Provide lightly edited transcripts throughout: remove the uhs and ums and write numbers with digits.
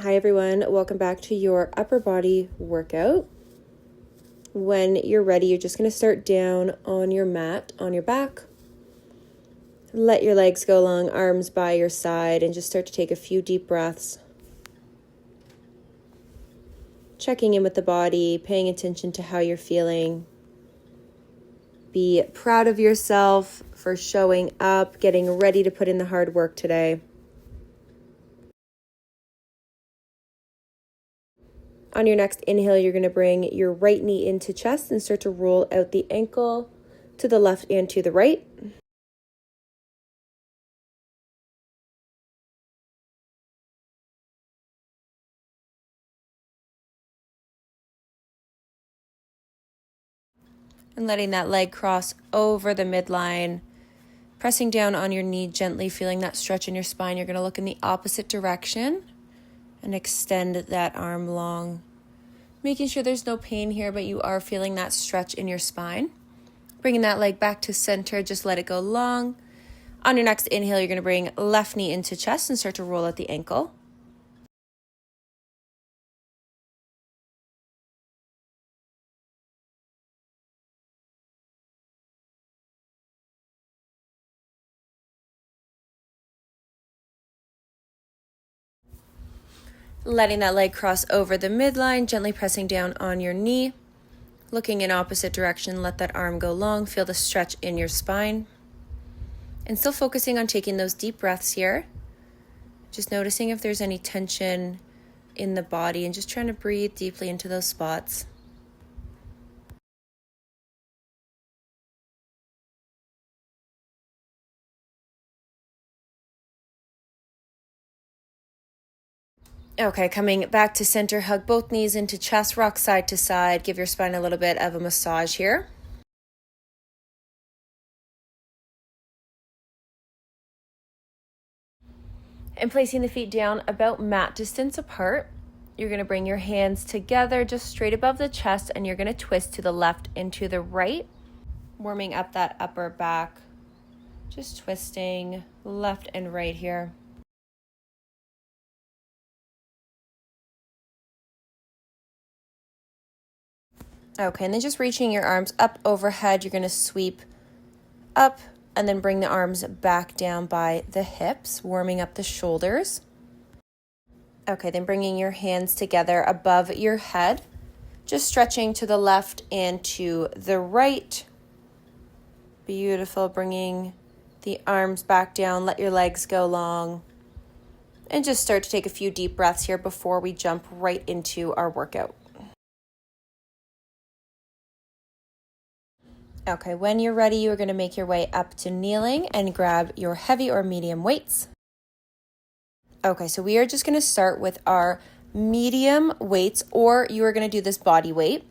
Hi everyone, welcome back to your upper body workout. When you're ready, you're just going to start down on your mat, on your back. Let your legs go long, arms by your side, and just start to take a few deep breaths. Checking in with the body, paying attention to how you're feeling. Be proud of yourself for showing up, getting ready to put in the hard work today. On your next inhale, you're going to bring your right knee into chest and start to roll out the ankle to the left and to the right. And letting that leg cross over the midline, pressing down on your knee gently, feeling that stretch in your spine. You're going to look in the opposite direction and extend that arm long. Making sure there's no pain here, but you are feeling that stretch in your spine. Bringing that leg back to center, just let it go long. On your next inhale, you're going to bring left knee into chest and start to roll out the ankle. Letting that leg cross over the midline, gently pressing down on your knee. Looking in opposite direction, let that arm go long. Feel the stretch in your spine. And still focusing on taking those deep breaths here. Just noticing if there's any tension in the body and just trying to breathe deeply into those spots. Okay, coming back to center, hug both knees into chest, rock side to side. Give your spine a little bit of a massage here. And placing the feet down about mat distance apart. You're going to bring your hands together just straight above the chest, and you're going to twist to the left and to the right, warming up that upper back. Just twisting left and right here. Okay, and then just reaching your arms up overhead, you're going to sweep up and then bring the arms back down by the hips, warming up the shoulders. Okay, then bringing your hands together above your head, just stretching to the left and to the right. Beautiful, bringing the arms back down, let your legs go long, and just start to take a few deep breaths here before we jump right into our workout. Okay, when you're ready, you're going to make your way up to kneeling and grab your heavy or medium weights. Okay, so we are just going to start with our medium weights, or you are going to do this body weight,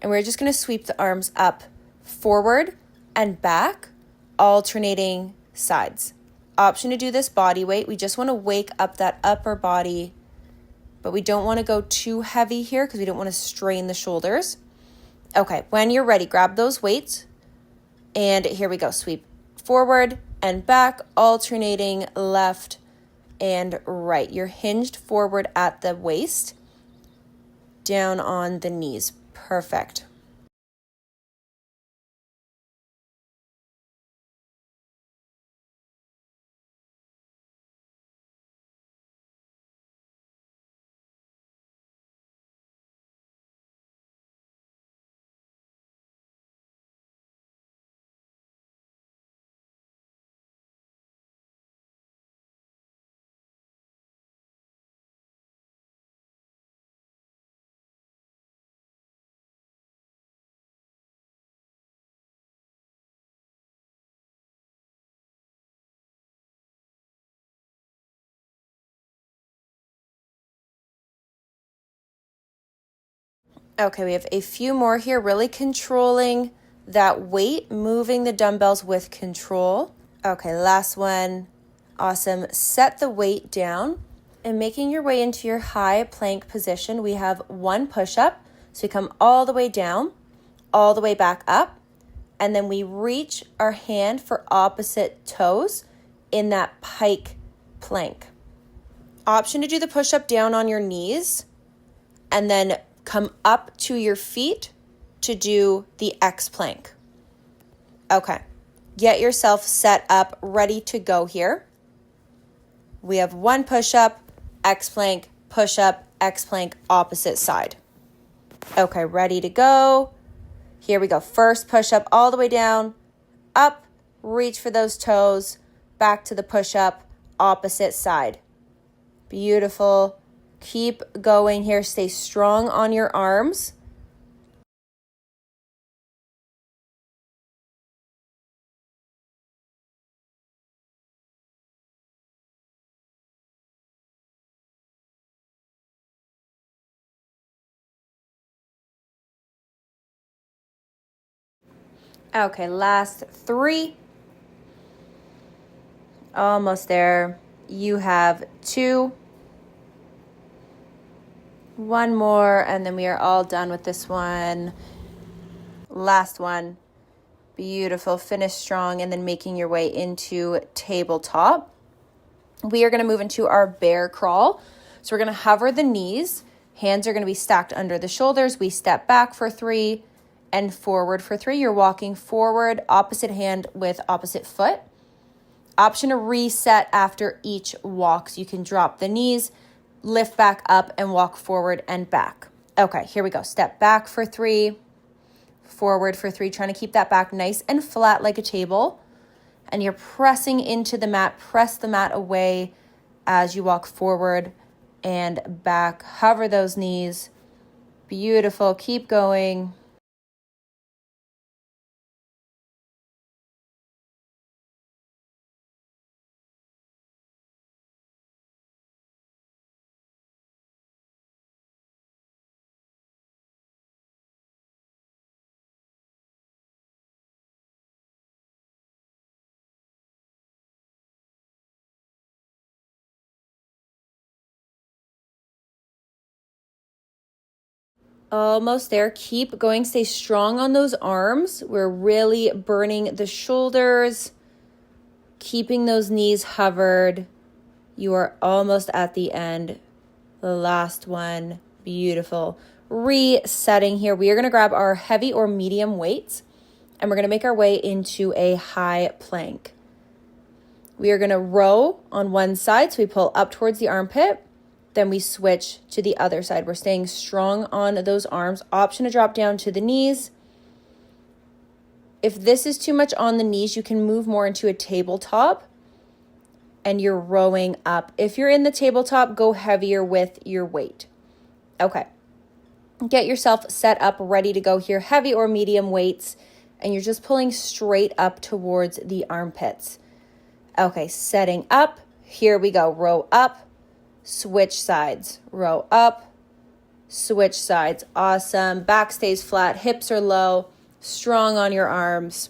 and we're just going to sweep the arms up, forward and back, alternating sides. Option to do this body weight. We just want to wake up that upper body, but we don't want to go too heavy here because we don't want to strain the shoulders. Okay, when you're ready, grab those weights. And here we go. Sweep forward and back, alternating left and right. You're hinged forward at the waist, down on the knees. Perfect. Okay, we have a few more here, really controlling that weight, moving the dumbbells with control. Okay, last one. Awesome. Set the weight down and making your way into your high plank position. We have one push-up. So we come all the way down, all the way back up, and then we reach our hand for opposite toes in that pike plank. Option to do the push-up down on your knees and then come up to your feet to do the X plank. Okay, get yourself set up, ready to go here. We have one push-up, X plank, push-up, X plank, opposite side. Okay, ready to go. Here we go. First push-up all the way down, up, reach for those toes, back to the push-up, opposite side. Beautiful. Keep going here. Stay strong on your arms. Okay, last 3. Almost there. You have 2. One more, and then we are all done with this one. Last one. Beautiful. Finish strong, and then making your way into tabletop. We are going to move into our bear crawl. So we're going to hover the knees. Hands are going to be stacked under the shoulders. We step back for 3 and forward for 3. You're walking forward, opposite hand with opposite foot. Option to reset after each walk. So you can drop the knees, lift back up, and walk forward and back. Okay, here we go. Step back for 3, forward for 3, trying to keep that back nice and flat like a table. And you're pressing into the mat. Press the mat away as you walk forward and back. Hover those knees. Beautiful. Keep going. Almost there. Keep going. Stay strong on those arms. We're really burning the shoulders, keeping those knees hovered. You are almost at the end. The last one. Beautiful. Resetting here. We are going to grab our heavy or medium weights, and we're going to make our way into a high plank. We are going to row on one side, so we pull up towards the armpit. Then we switch to the other side. We're staying strong on those arms. Option to drop down to the knees. If this is too much on the knees, you can move more into a tabletop and you're rowing up. If you're in the tabletop, go heavier with your weight. Okay. Get yourself set up, ready to go here. Heavy or medium weights, and you're just pulling straight up towards the armpits. Okay, setting up. Here we go. Row up. Switch sides, row up, switch sides. Awesome. Back stays flat, hips are low, strong on your arms.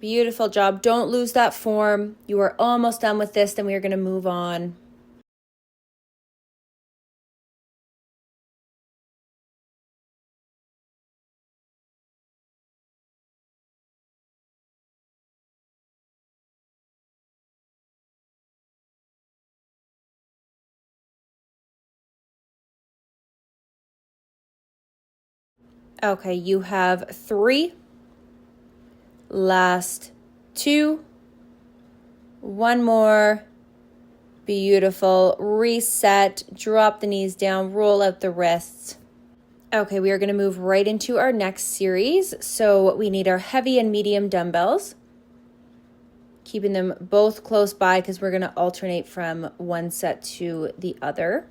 Beautiful job. Don't lose that form. You are almost done with this, then we are going to move on. Okay, you have 3. Last 2. One more. Beautiful. Reset. Drop the knees down. Roll out the wrists. Okay, we are going to move right into our next series. So we need our heavy and medium dumbbells. Keeping them both close by because we're going to alternate from one set to the other.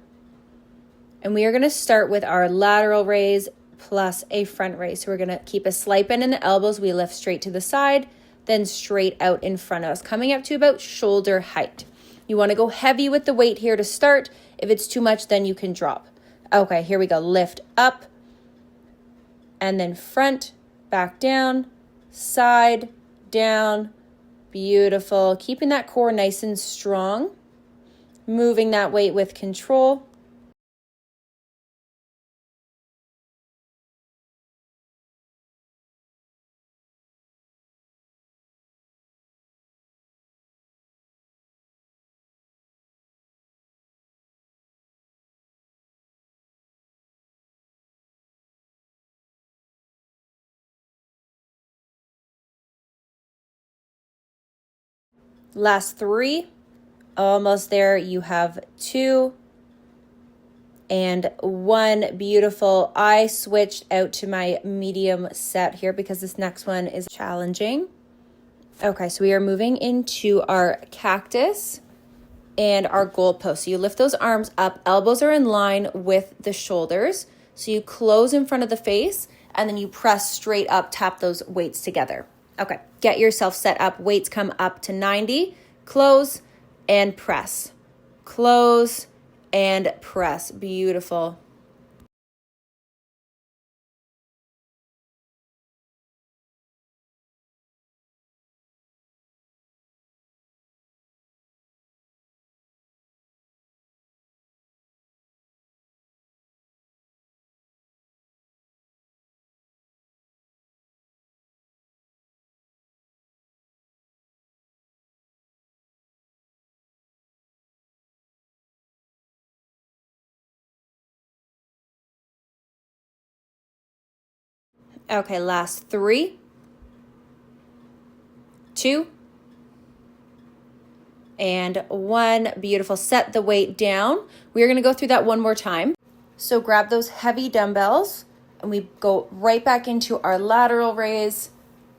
And we are going to start with our lateral raise plus a front raise. So we're going to keep a slight bend in the elbows. We lift straight to the side, then straight out in front of us, coming up to about shoulder height. You want to go heavy with the weight here to start. If it's too much, then you can drop. Okay, here we go. Lift up and then front, back down, side, down. Beautiful. Keeping that core nice and strong. Moving that weight with control. Last 3. Almost there. You have 2 and 1. Beautiful. I switched out to my medium set here because this next one is challenging. Okay, so we are moving into our cactus and our goalpost. So you lift those arms up, elbows are in line with the shoulders. So you close in front of the face and then you press straight up, tap those weights together. Okay, get yourself set up. Weights come up to 90, close and press. Close and press. Beautiful. Okay, last 3, 2, and 1. Beautiful. Set the weight down. We're going to go through that one more time. So grab those heavy dumbbells and we go right back into our lateral raise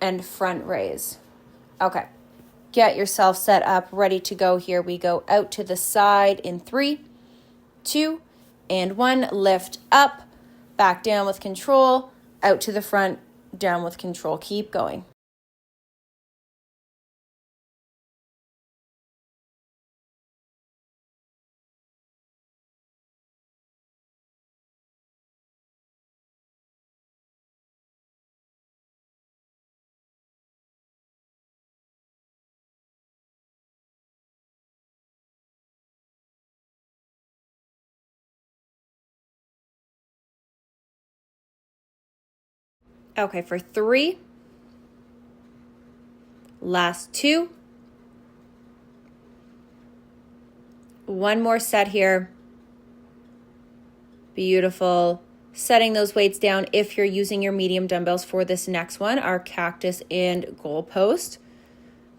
and front raise. Okay. Get yourself set up, ready to go. Here we go. Out to the side in 3, 2, and 1. Lift up, back down with control, out to the front, down with control. Keep going. Okay, for 3, last 2, 1 more set here. Beautiful. Setting those weights down if you're using your medium dumbbells for this next one, our cactus and goalpost.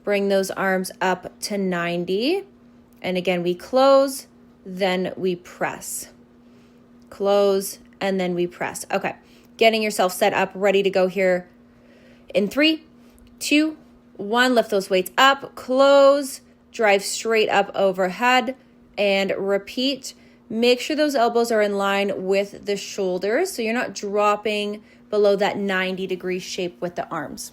Bring those arms up to 90. And again, we close, then we press. Close, and then we press. Okay, getting yourself set up, ready to go here. In 3, 2, 1, lift those weights up, close, drive straight up overhead, and repeat. Make sure those elbows are in line with the shoulders so you're not dropping below that 90-degree shape with the arms.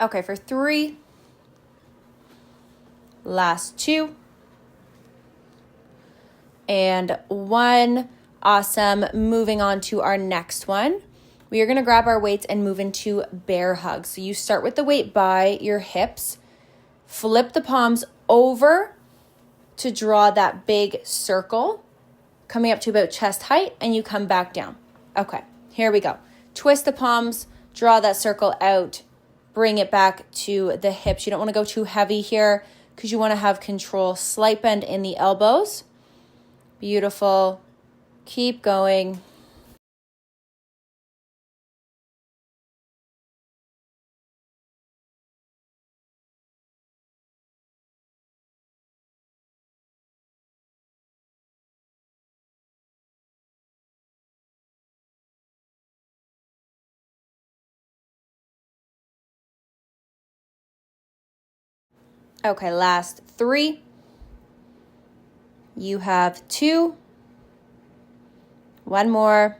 Okay, for 3, last 2, and 1. Awesome. Moving on to our next one. We are going to grab our weights and move into bear hug. So you start with the weight by your hips, flip the palms over to draw that big circle, coming up to about chest height, and you come back down. Okay, here we go. Twist the palms, draw that circle out, bring it back to the hips. You don't want to go too heavy here because you want to have control. Slight bend in the elbows. Beautiful. Keep going. Okay, last 3. You have 2. 1 more.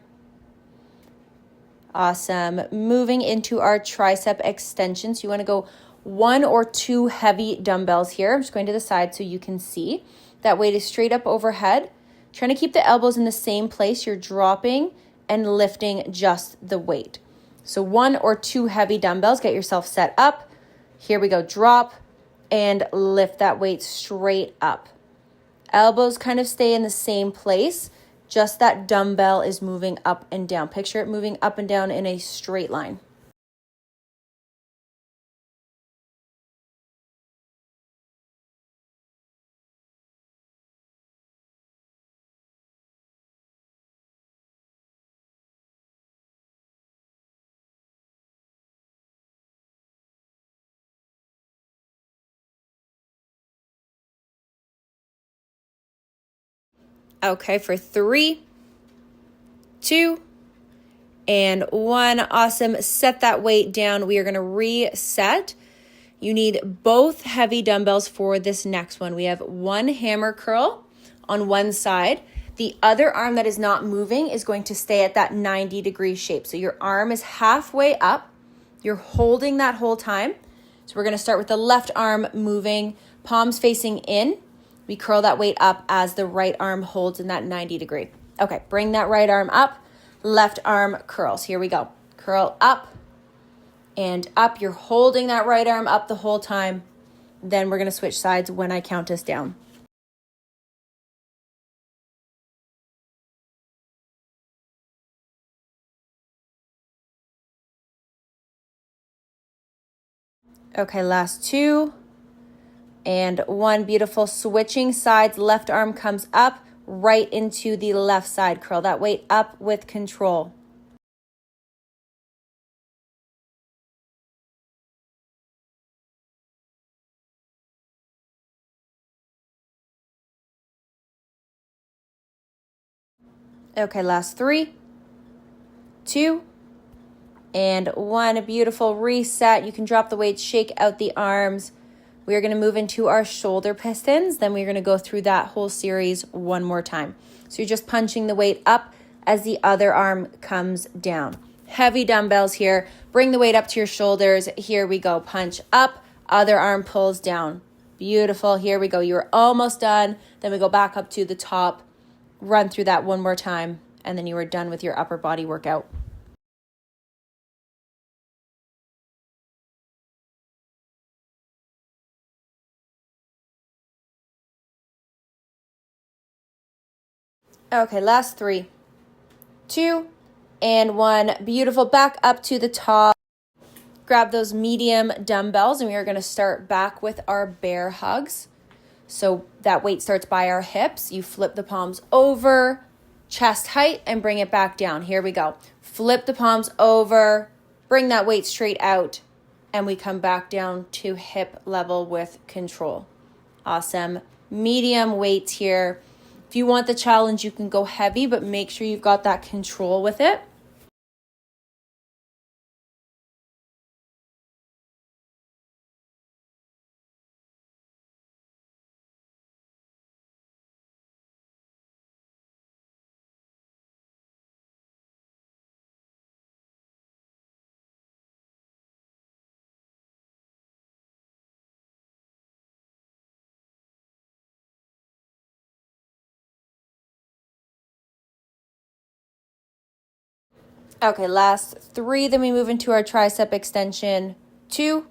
Awesome. Moving into our tricep extension. So you want to go 1 or 2 heavy dumbbells here. I'm just going to the side so you can see. That weight is straight up overhead. Trying to keep the elbows in the same place. You're dropping and lifting just the weight. So 1 or 2 heavy dumbbells. Get yourself set up. Here we go. Drop and lift that weight straight up. Elbows kind of stay in the same place. Just that dumbbell is moving up and down. Picture it moving up and down in a straight line. Okay, for 3, 2, and 1. Awesome. Set that weight down. We are going to reset. You need both heavy dumbbells for this next one. We have 1 hammer curl on one side. The other arm that is not moving is going to stay at that 90-degree shape. So your arm is halfway up. You're holding that whole time. So we're going to start with the left arm moving, palms facing in. We curl that weight up as the right arm holds in that 90-degree. Okay, bring that right arm up. Left arm curls. Here we go. Curl up and up. You're holding that right arm up the whole time. Then we're going to switch sides when I count us down. Okay, last 2 and 1. Beautiful. Switching sides. Left arm comes up right into the left side. Curl that weight up with control. Okay, last 3, 2, and 1. Beautiful. Reset. You can drop the weights, shake out the arms. We are going to move into our shoulder pistons. Then we're going to go through that whole series one more time. So you're just punching the weight up as the other arm comes down. Heavy dumbbells here. Bring the weight up to your shoulders. Here we go. Punch up. Other arm pulls down. Beautiful. Here we go. You're almost done. Then we go back up to the top. Run through that one more time. And then you are done with your upper body workout. Okay, last 3, 2, and 1. Beautiful. Back up to the top. Grab those medium dumbbells, and we are going to start back with our bear hugs. So that weight starts by our hips. You flip the palms over, chest height, and bring it back down. Here we go. Flip the palms over, bring that weight straight out, and we come back down to hip level with control. Awesome. Medium weights here. If you want the challenge, you can go heavy, but make sure you've got that control with it. Okay, last 3, then we move into our tricep extension. 2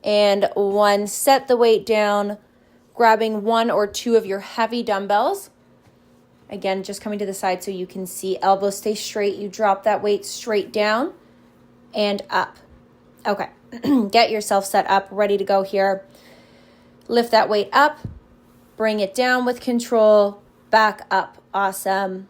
and 1. Set the weight down, grabbing 1 or 2 of your heavy dumbbells. Again, just coming to the side so you can see. Elbows stay straight. You drop that weight straight down and up. Okay, get yourself set up, ready to go here. Lift that weight up, bring it down with control, back up. Awesome.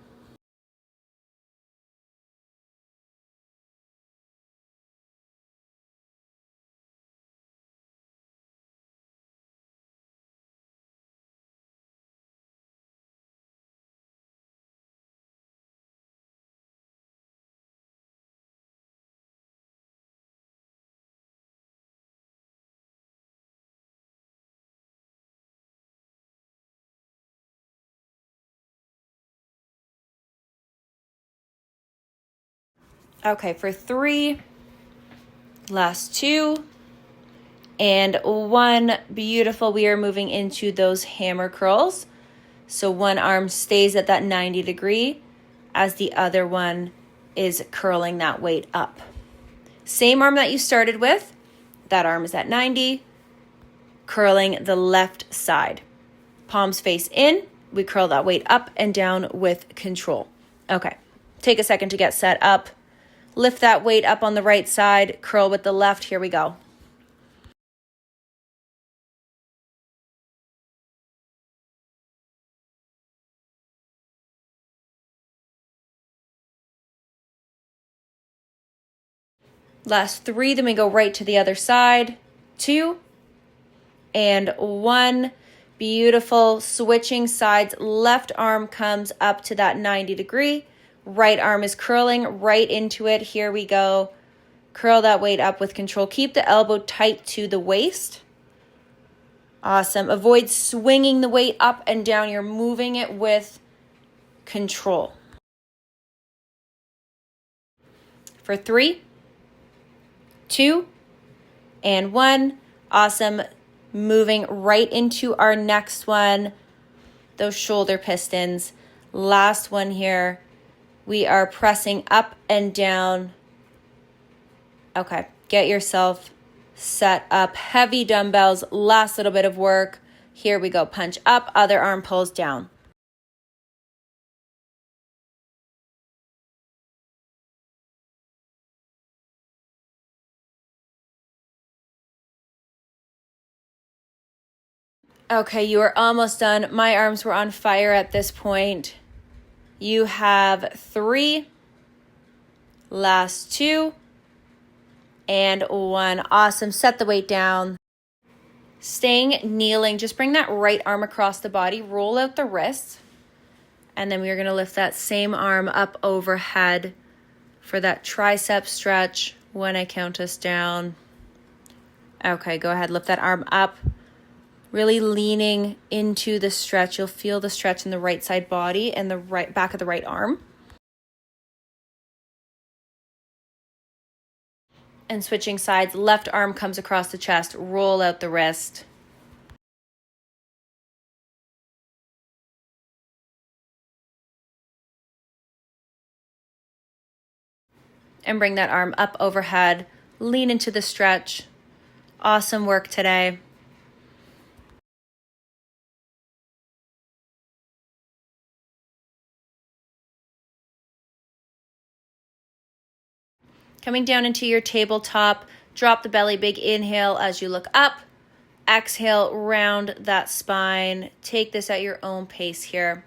Okay, for 3, last 2, and 1. Beautiful. We are moving into those hammer curls. So one arm stays at that 90 degree as the other one is curling that weight up. Same arm that you started with, that arm is at 90, curling the left side. Palms face in, we curl that weight up and down with control. Okay, take a second to get set up. Lift that weight up on the right side, curl with the left. Here we go. Last 3, then we go right to the other side. 2 and 1. Beautiful. Switching sides. Left arm comes up to that 90 degree. Right arm is curling right into it. Here we go. Curl that weight up with control. Keep the elbow tight to the waist. Awesome. Avoid swinging the weight up and down. You're moving it with control. For 3, 2, and 1. Awesome. Moving right into our next one, those shoulder pistons. Last one here. We are pressing up and down. Okay, get yourself set up. Heavy dumbbells, last little bit of work. Here we go. Punch up, other arm pulls down. Okay, you are almost done. My arms were on fire at this point. You have 3, last 2, and 1. Awesome. Set the weight down. Staying kneeling, just bring that right arm across the body, roll out the wrists, and then we're going to lift that same arm up overhead for that tricep stretch when I count us down. Okay, go ahead, lift that arm up. Really leaning into the stretch. You'll feel the stretch in the right side body and the right back of the right arm. And switching sides, left arm comes across the chest, roll out the wrist. And bring that arm up overhead, lean into the stretch. Awesome work today. Coming down into your tabletop, drop the belly, big inhale as you look up. Exhale, round that spine. Take this at your own pace here.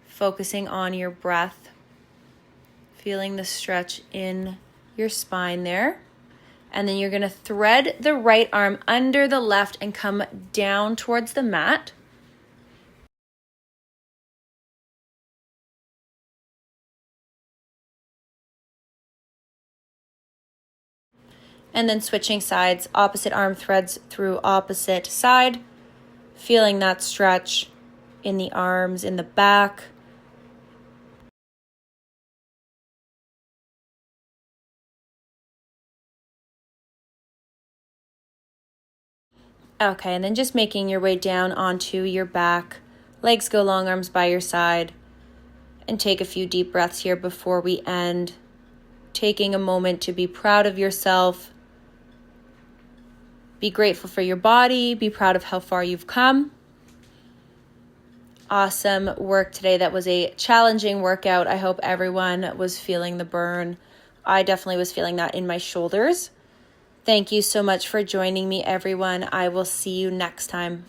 Focusing on your breath. Feeling the stretch in your spine there. And then you're going to thread the right arm under the left and come down towards the mat. And then switching sides, opposite arm threads through opposite side. Feeling that stretch in the arms, in the back. Okay, and then just making your way down onto your back. Legs go long, arms by your side. And take a few deep breaths here before we end. Taking a moment to be proud of yourself. Be grateful for your body. Be proud of how far you've come. Awesome work today. That was a challenging workout. I hope everyone was feeling the burn. I definitely was feeling that in my shoulders. Thank you so much for joining me, everyone. I will see you next time.